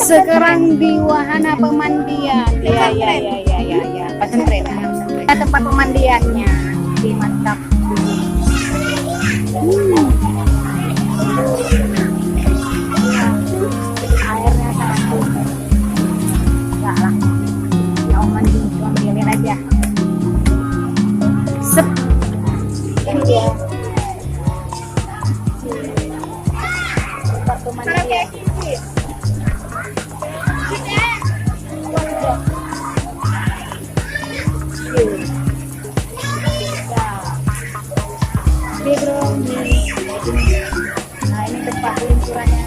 Sekarang di wahana pemandian. Ya. Pesantren. Tempat pemandiannya. Di mantap. Airnya sangat jernih. Enggak lah. Mau mandi, ambilin aja. Sep. Ini dia. Tempat pemandian. Nah, ini tempat peluncurannya.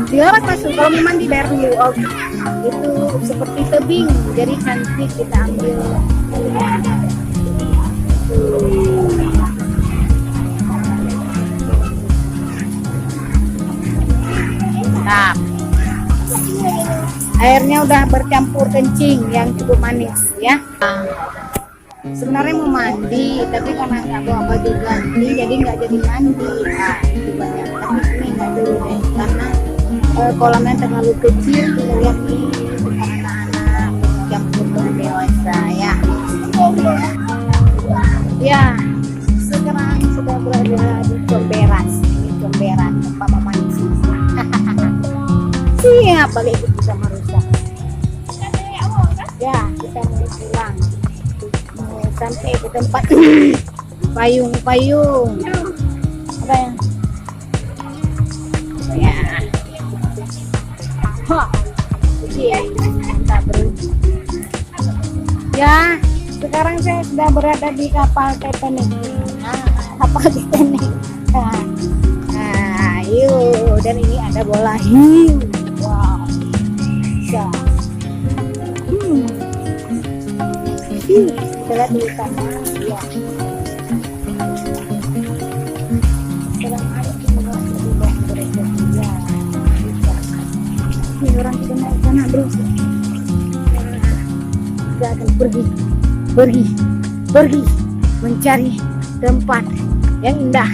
Dilarang masuk kalau mau mandi bayar dulu. Oh, itu seperti tebing, jadi cantik kita ambil. Nah, airnya udah bercampur kencing yang cukup manis ya. Sebenarnya mau mandi, tapi karena nggak bawa baju ganti, jadi nggak jadi mandi. Nah, itu banyak. Tapi ini nggak dulu deh, karena kolamnya terlalu kecil. Kita lihat nih, anak-anak campur dengan dewasa ya. Ya, sekarang sudah berada di Comberan. Ini Comberan, tempat memancing. Siap balik ikut sama Rusa. Ya, kita mau pulang. Mau sampai ke tempat payung. Apa ya? Ya. Oke, mantap bro. Ya, sekarang saya sudah berada di kapal Titanic. Kapal Titanic. Nah, yuk, dan ini ada bola hiu. Wow, bisa. Kita lihat di sana. Ya. Sekarang ada di bawah mereka. Ya, bisa. Ini orang kita naik sana bro. Kita akan pergi mencari tempat yang indah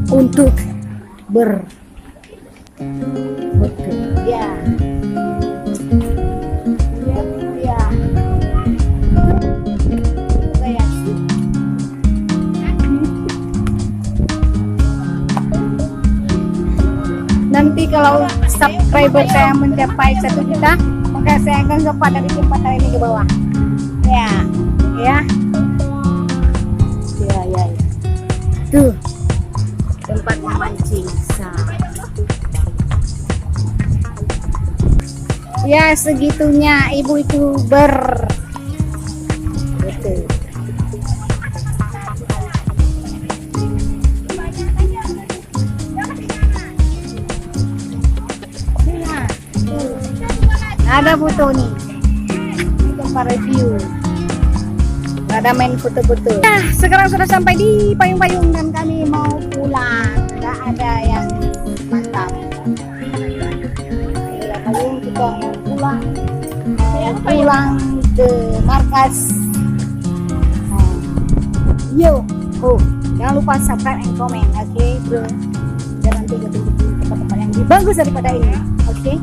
untuk betul ya. Nanti kalau subscriber saya mencapai 1 juta, maka saya akan lompat dari jembatan ini ke bawah. Ya. Tuh tempat memancing. Ya, segitunya ibu itu betul. Ada foto nih, tempat review. Ada main foto-foto. Nah, sekarang sudah sampai di payung-payung dan kami mau pulang. Nggak ada yang mantap. Ya, payung kita mau pulang. Pulang ke markas. Yo, jangan lupa subscribe and comment, oke, bro. Dan nanti kita tunjukin tempat-tempat yang lebih bagus daripada ini, oke?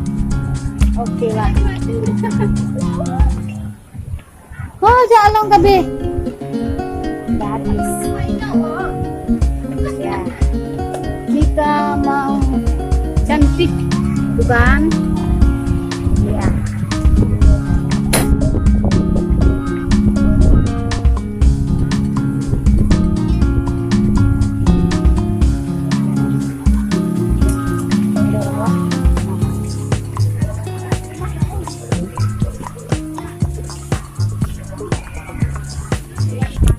Oke lah. Oh, jalan kabe. Bagus. Ya. Kita mau cantik, bukan? Ya.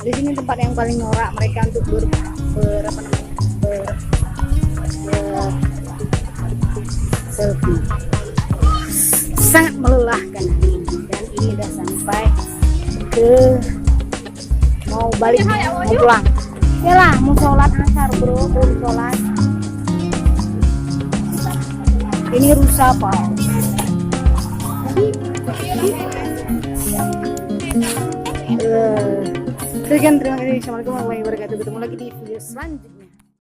Di sini tempat yang paling norak mereka untuk selfie. Sangat melelahkan dan ini udah sampai ke mau balik mau pulang. Yalah, mau sholat asar bro, belum sholat. Ini rusa Pak. Sekian, terima kasih. Assalamualaikum warahmatullahi wabarakatuh. Ketemu lagi di video selanjutnya.